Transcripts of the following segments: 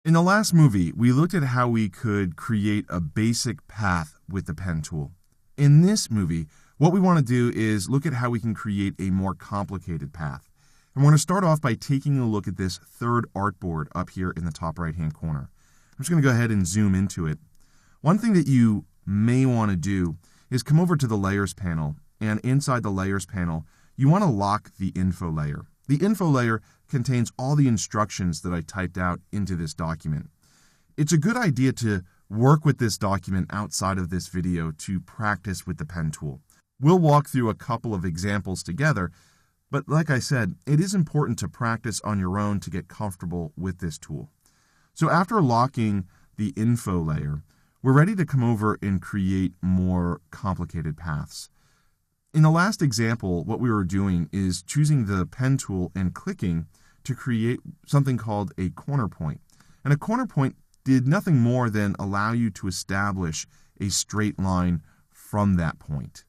In the last movie, we looked at how we could create a basic path with the pen tool. In this movie, what we want to do is look at how we can create a more complicated path. And we're going to start off by taking a look at this third artboard up here in the top right-hand corner. I'm just going to go ahead and zoom into it. One thing that you may want to do is come over to the Layers panel, and inside the Layers panel, you want to lock the info layer. The info layer contains all the instructions that I typed out into this document. It's a good idea to work with this document outside of this video to practice with the pen tool. We'll walk through a couple of examples together, but like I said, it is important to practice on your own to get comfortable with this tool. So after locking the info layer, we're ready to come over and create more complicated paths. In the last example, what we were doing is choosing the pen tool and clicking to create something called a corner point. And a corner point did nothing more than allow you to establish a straight line from that point.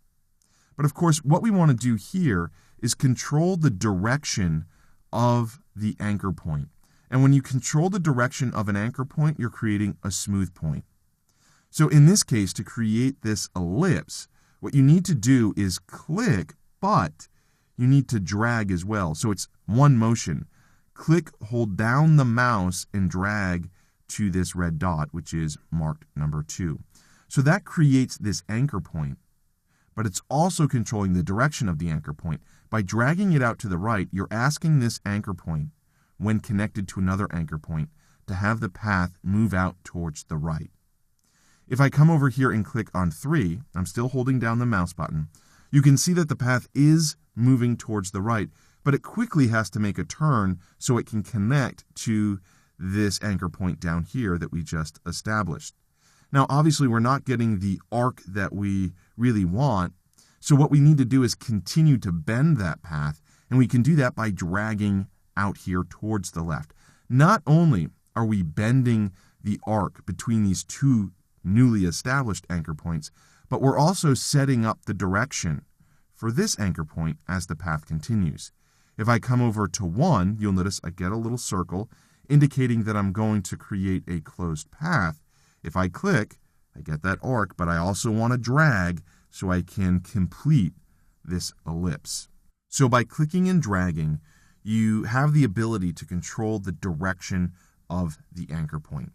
But of course, what we want to do here is control the direction of the anchor point. And when you control the direction of an anchor point, you're creating a smooth point. So in this case, to create this ellipse, what you need to do is click, but you need to drag as well. So it's one motion. Click, hold down the mouse, and drag to this red dot, which is marked number 2. So that creates this anchor point, but it's also controlling the direction of the anchor point. By dragging it out to the right, you're asking this anchor point, when connected to another anchor point, to have the path move out towards the right. If I come over here and click on 3, I'm still holding down the mouse button, you can see that the path is moving towards the right, but it quickly has to make a turn so it can connect to this anchor point down here that we just established. Now, obviously, we're not getting the arc that we really want, so what we need to do is continue to bend that path, and we can do that by dragging out here towards the left. Not only are we bending the arc between these two newly established anchor points, but we're also setting up the direction for this anchor point as the path continues. If I come over to 1, you'll notice I get a little circle indicating that I'm going to create a closed path. If I click, I get that arc, but I also want to drag so I can complete this ellipse. So by clicking and dragging, you have the ability to control the direction of the anchor point.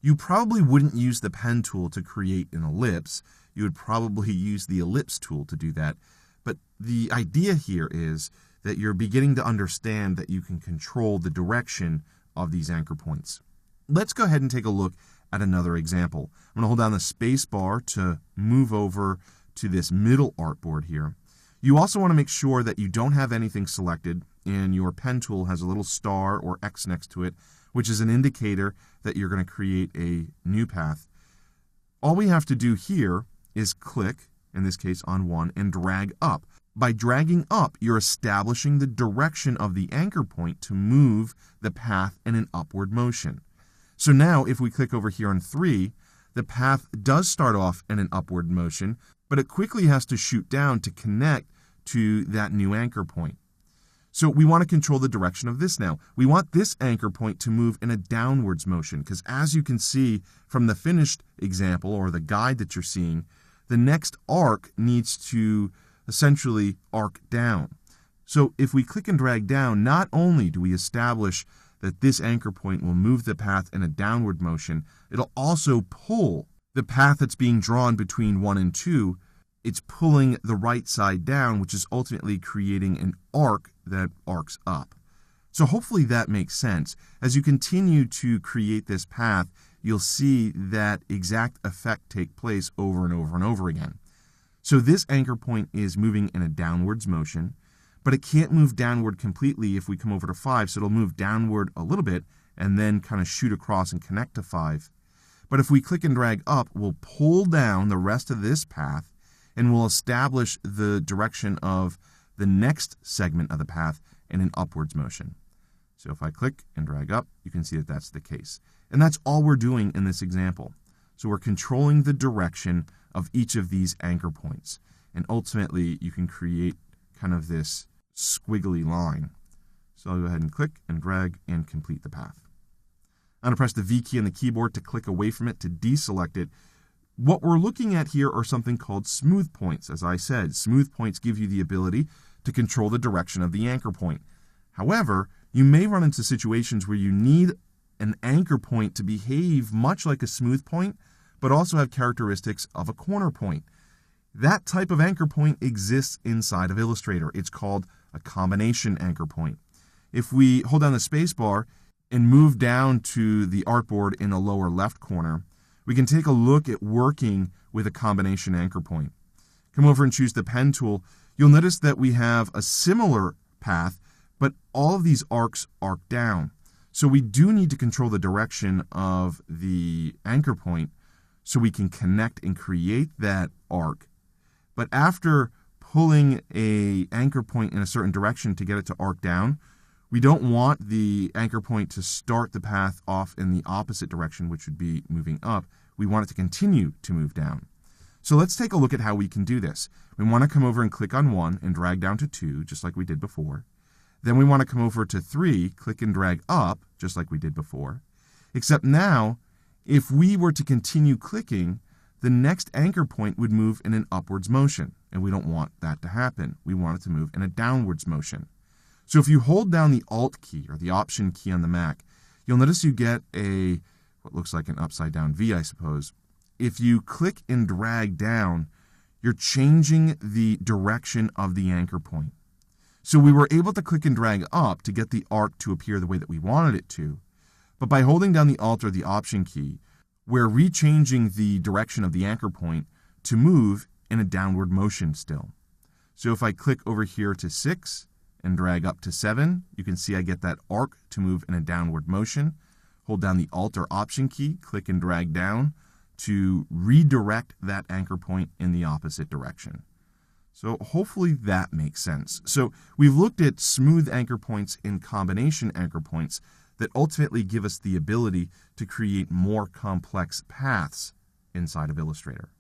You probably wouldn't use the pen tool to create an ellipse. You would probably use the ellipse tool to do that. But the idea here is that you're beginning to understand that you can control the direction of these anchor points. Let's go ahead and take a look at another example. I'm going to hold down the space bar to move over to this middle artboard here. You also want to make sure that you don't have anything selected and your pen tool has a little star or X next to it, which is an indicator that you're going to create a new path. All we have to do here is click, in this case on 1, and drag up. By dragging up, you're establishing the direction of the anchor point to move the path in an upward motion. So now, if we click over here on 3, the path does start off in an upward motion, but it quickly has to shoot down to connect to that new anchor point. So we want to control the direction of this now. We want this anchor point to move in a downwards motion, because as you can see from the finished example or the guide that you're seeing, the next arc needs to essentially arc down. So if we click and drag down, not only do we establish that this anchor point will move the path in a downward motion, it'll also pull the path that's being drawn between 1 and 2. It's pulling the right side down, which is ultimately creating an arc that arcs up. So hopefully that makes sense. As you continue to create this path, you'll see that exact effect take place over and over and over again. So this anchor point is moving in a downwards motion, but it can't move downward completely if we come over to 5, so it'll move downward a little bit and then kind of shoot across and connect to 5. But if we click and drag up, we'll pull down the rest of this path and we'll establish the direction of the next segment of the path in an upwards motion. So if I click and drag up, you can see that that's the case. And that's all we're doing in this example. So we're controlling the direction of each of these anchor points. And ultimately, you can create kind of this squiggly line. So I'll go ahead and click and drag and complete the path. I'm going to press the V key on the keyboard to click away from it to deselect it. What we're looking at here are something called smooth points. As I said, smooth points give you the ability to control the direction of the anchor point. However, you may run into situations where you need an anchor point to behave much like a smooth point, but also have characteristics of a corner point. That type of anchor point exists inside of Illustrator. It's called a combination anchor point. If we hold down the space bar and move down to the artboard in the lower left corner, we can take a look at working with a combination anchor point. Come over and choose the pen tool. You'll notice that we have a similar path, but all of these arcs arc down. So we do need to control the direction of the anchor point so we can connect and create that arc. But after pulling an anchor point in a certain direction to get it to arc down, we don't want the anchor point to start the path off in the opposite direction, which would be moving up. We want it to continue to move down. So let's take a look at how we can do this. We want to come over and click on 1 and drag down to 2, just like we did before. Then we want to come over to 3, click and drag up, just like we did before. Except now, if we were to continue clicking, the next anchor point would move in an upwards motion, and we don't want that to happen. We want it to move in a downwards motion. So if you hold down the Alt key, or the Option key on the Mac, you'll notice you get what looks like an upside down V, I suppose. If you click and drag down, you're changing the direction of the anchor point. So we were able to click and drag up to get the arc to appear the way that we wanted it to, but by holding down the Alt or the Option key, we're rechanging the direction of the anchor point to move in a downward motion still. So if I click over here to 6 and drag up to 7, you can see I get that arc to move in a downward motion. Hold down the Alt or Option key, click and drag down to redirect that anchor point in the opposite direction. So hopefully that makes sense. So we've looked at smooth anchor points and combination anchor points that ultimately give us the ability to create more complex paths inside of Illustrator.